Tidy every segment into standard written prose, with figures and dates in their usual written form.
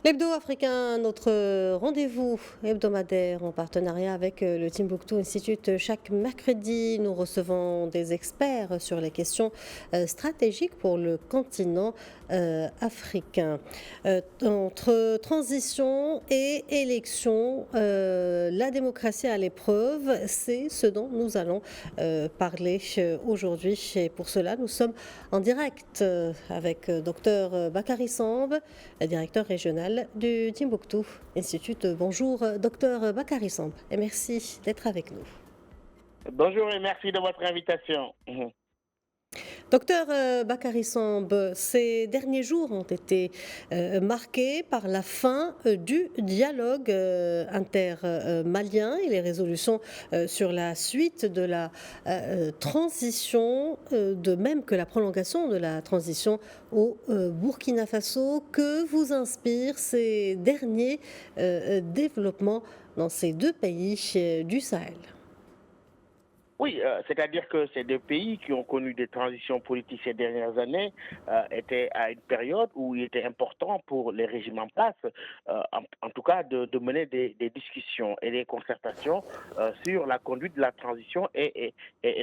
L'Hebdo africain, notre rendez-vous hebdomadaire en partenariat avec le Timbuktu Institute. Chaque mercredi, nous recevons des experts sur les questions stratégiques pour le continent africain. Entre transition et élection, la démocratie à l'épreuve, c'est ce dont nous allons parler aujourd'hui. Et pour cela, nous sommes en direct avec Dr Bakary Samb, directeur régional du Timbuktu Institute. Bonjour, docteur Bakary Samb, et merci d'être avec nous. Bonjour et merci de votre invitation. Docteur Bakary Samb, ces derniers jours ont été marqués par la fin du dialogue intermalien et les résolutions sur la suite de la transition, de même que la prolongation de la transition au Burkina Faso. Que vous inspirent ces derniers développements dans ces deux pays du Sahel? Oui, c'est-à-dire que ces deux pays qui ont connu des transitions politiques ces dernières années étaient à une période où il était important pour les régimes en place, en tout cas, de mener des discussions et des concertations sur la conduite de la transition et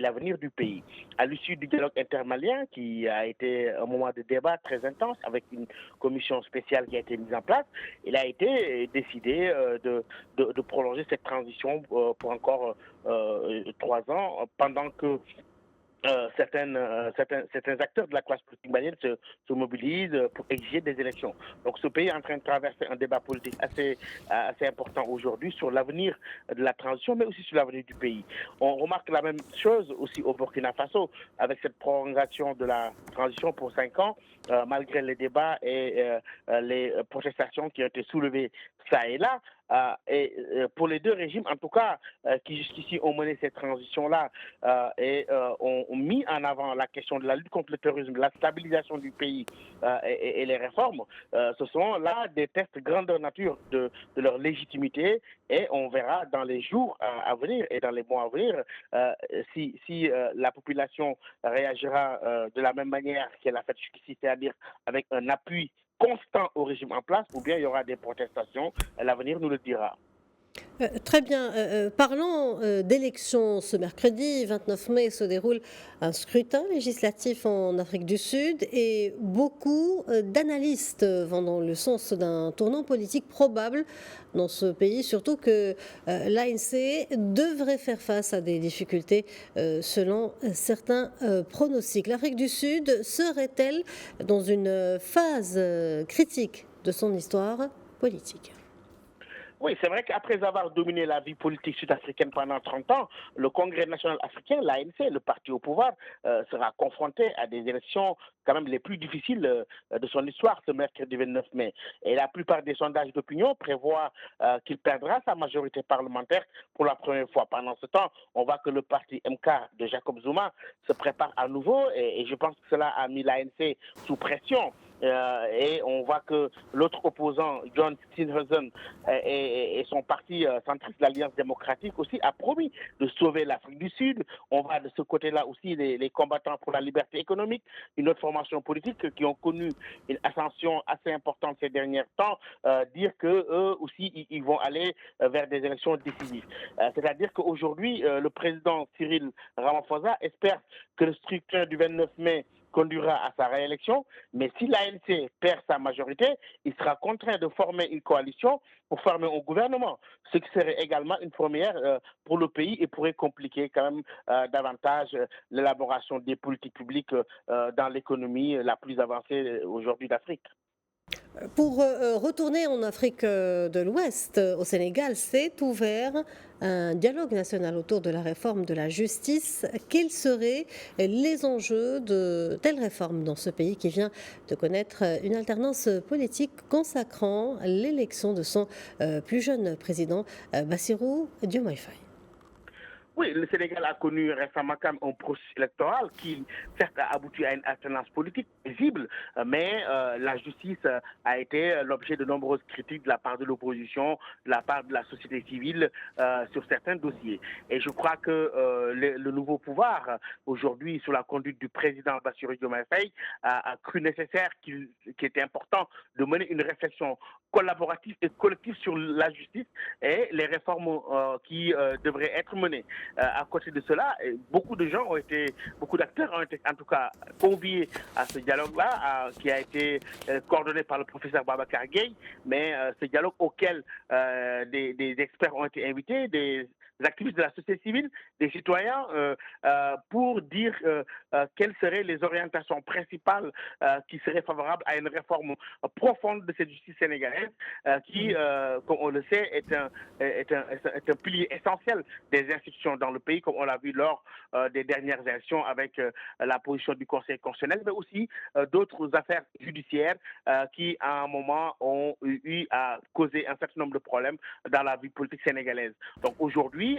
l'avenir du pays. À l'issue du dialogue intermalien, qui a été un moment de débat très intense avec une commission spéciale qui a été mise en place, il a été décidé de prolonger cette transition pour encore 3 ans pendant que certains acteurs de la classe politique malienne se mobilisent pour exiger des élections. Donc ce pays est en train de traverser un débat politique assez important aujourd'hui sur l'avenir de la transition, mais aussi sur l'avenir du pays. On remarque la même chose aussi au Burkina Faso, avec cette prolongation de la transition pour 5 ans, malgré les débats et les protestations qui ont été soulevées ça et là. Pour les deux régimes, en tout cas, qui jusqu'ici ont mené cette transition-là et ont mis en avant la question de la lutte contre le terrorisme, la stabilisation du pays et les réformes, ce sont là des tests grandeur nature de leur légitimité, et on verra dans les jours à venir et dans les mois à venir si la population réagira de la même manière qu'elle a fait jusqu'ici, c'est-à-dire avec un appui constant au régime en place, ou bien il y aura des protestations. L'avenir nous le dira. Très bien. Parlons d'élections. Ce mercredi 29 mai se déroule un scrutin législatif en Afrique du Sud et beaucoup d'analystes vont dans le sens d'un tournant politique probable dans ce pays, surtout que l'ANC devrait faire face à des difficultés selon certains pronostics. L'Afrique du Sud serait-elle dans une phase critique de son histoire politique? Oui, c'est vrai qu'après avoir dominé la vie politique sud-africaine pendant 30 ans, le Congrès national africain, l'ANC, le parti au pouvoir, sera confronté à des élections quand même les plus difficiles de son histoire ce mercredi 29 mai. Et la plupart des sondages d'opinion prévoient qu'il perdra sa majorité parlementaire pour la première fois. Pendant ce temps, on voit que le parti MK de Jacob Zuma se prépare à nouveau, et je pense que cela a mis l'ANC sous pression. Et on voit que l'autre opposant, John Steenhuisen, et son parti centriste, l'Alliance démocratique aussi, a promis de sauver l'Afrique du Sud. On voit de ce côté-là aussi les combattants pour la liberté économique, une autre formation politique qui ont connu une ascension assez importante ces derniers temps, dire qu'eux aussi, ils vont aller vers des élections décisives. C'est-à-dire qu'aujourd'hui, le président Cyril Ramaphosa espère que le scrutin du 29 mai conduira à sa réélection, mais si l'ANC perd sa majorité, il sera contraint de former une coalition pour former un gouvernement, ce qui serait également une première pour le pays et pourrait compliquer quand même davantage l'élaboration des politiques publiques dans l'économie la plus avancée aujourd'hui d'Afrique. Pour retourner en Afrique de l'Ouest, au Sénégal, s'est ouvert un dialogue national autour de la réforme de la justice. Quels seraient les enjeux de telle réforme dans ce pays qui vient de connaître une alternance politique consacrant l'élection de son plus jeune président, Bassirou Diomaye Faye? Oui, le Sénégal a connu récemment quand même un processus électoral qui, certes, a abouti à une alternance politique visible, mais la justice a été l'objet de nombreuses critiques de la part de l'opposition, de la part de la société civile sur certains dossiers. Et je crois que le nouveau pouvoir, aujourd'hui, sous la conduite du président Bassirou Diomaye Faye, a cru nécessaire qu'il était important de mener une réflexion collaborative et collective sur la justice et les réformes qui devraient être menées. À côté de cela, beaucoup de gens ont été, beaucoup d'acteurs ont été en tout cas conviés à ce dialogue-là, qui a été coordonné par le professeur Babacar Gueye, mais ce dialogue auquel des experts ont été invités, des activistes de la société civile, des citoyens, pour dire quelles seraient les orientations principales qui seraient favorables à une réforme profonde de cette justice sénégalaise, qui, comme on le sait, est un pilier essentiel des institutions dans le pays, comme on l'a vu lors des dernières élections avec la position du Conseil constitutionnel, mais aussi d'autres affaires judiciaires qui, à un moment, ont eu à causer un certain nombre de problèmes dans la vie politique sénégalaise. Donc aujourd'hui,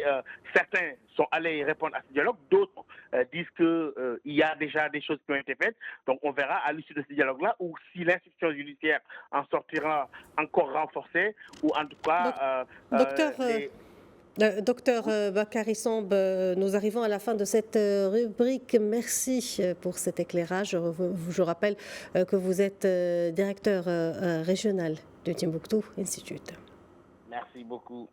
certains sont allés répondre à ce dialogue, d'autres disent qu'il y a déjà des choses qui ont été faites. Donc on verra à l'issue de ce dialogue-là, ou si l'institution judiciaire en sortira encore renforcée, ou en tout Doc- cas Docteur, docteur Oui. Bakary Samb, nous arrivons à la fin de cette rubrique. Merci pour cet éclairage. Je rappelle que vous êtes directeur régional du Timbuktu Institute. Merci beaucoup.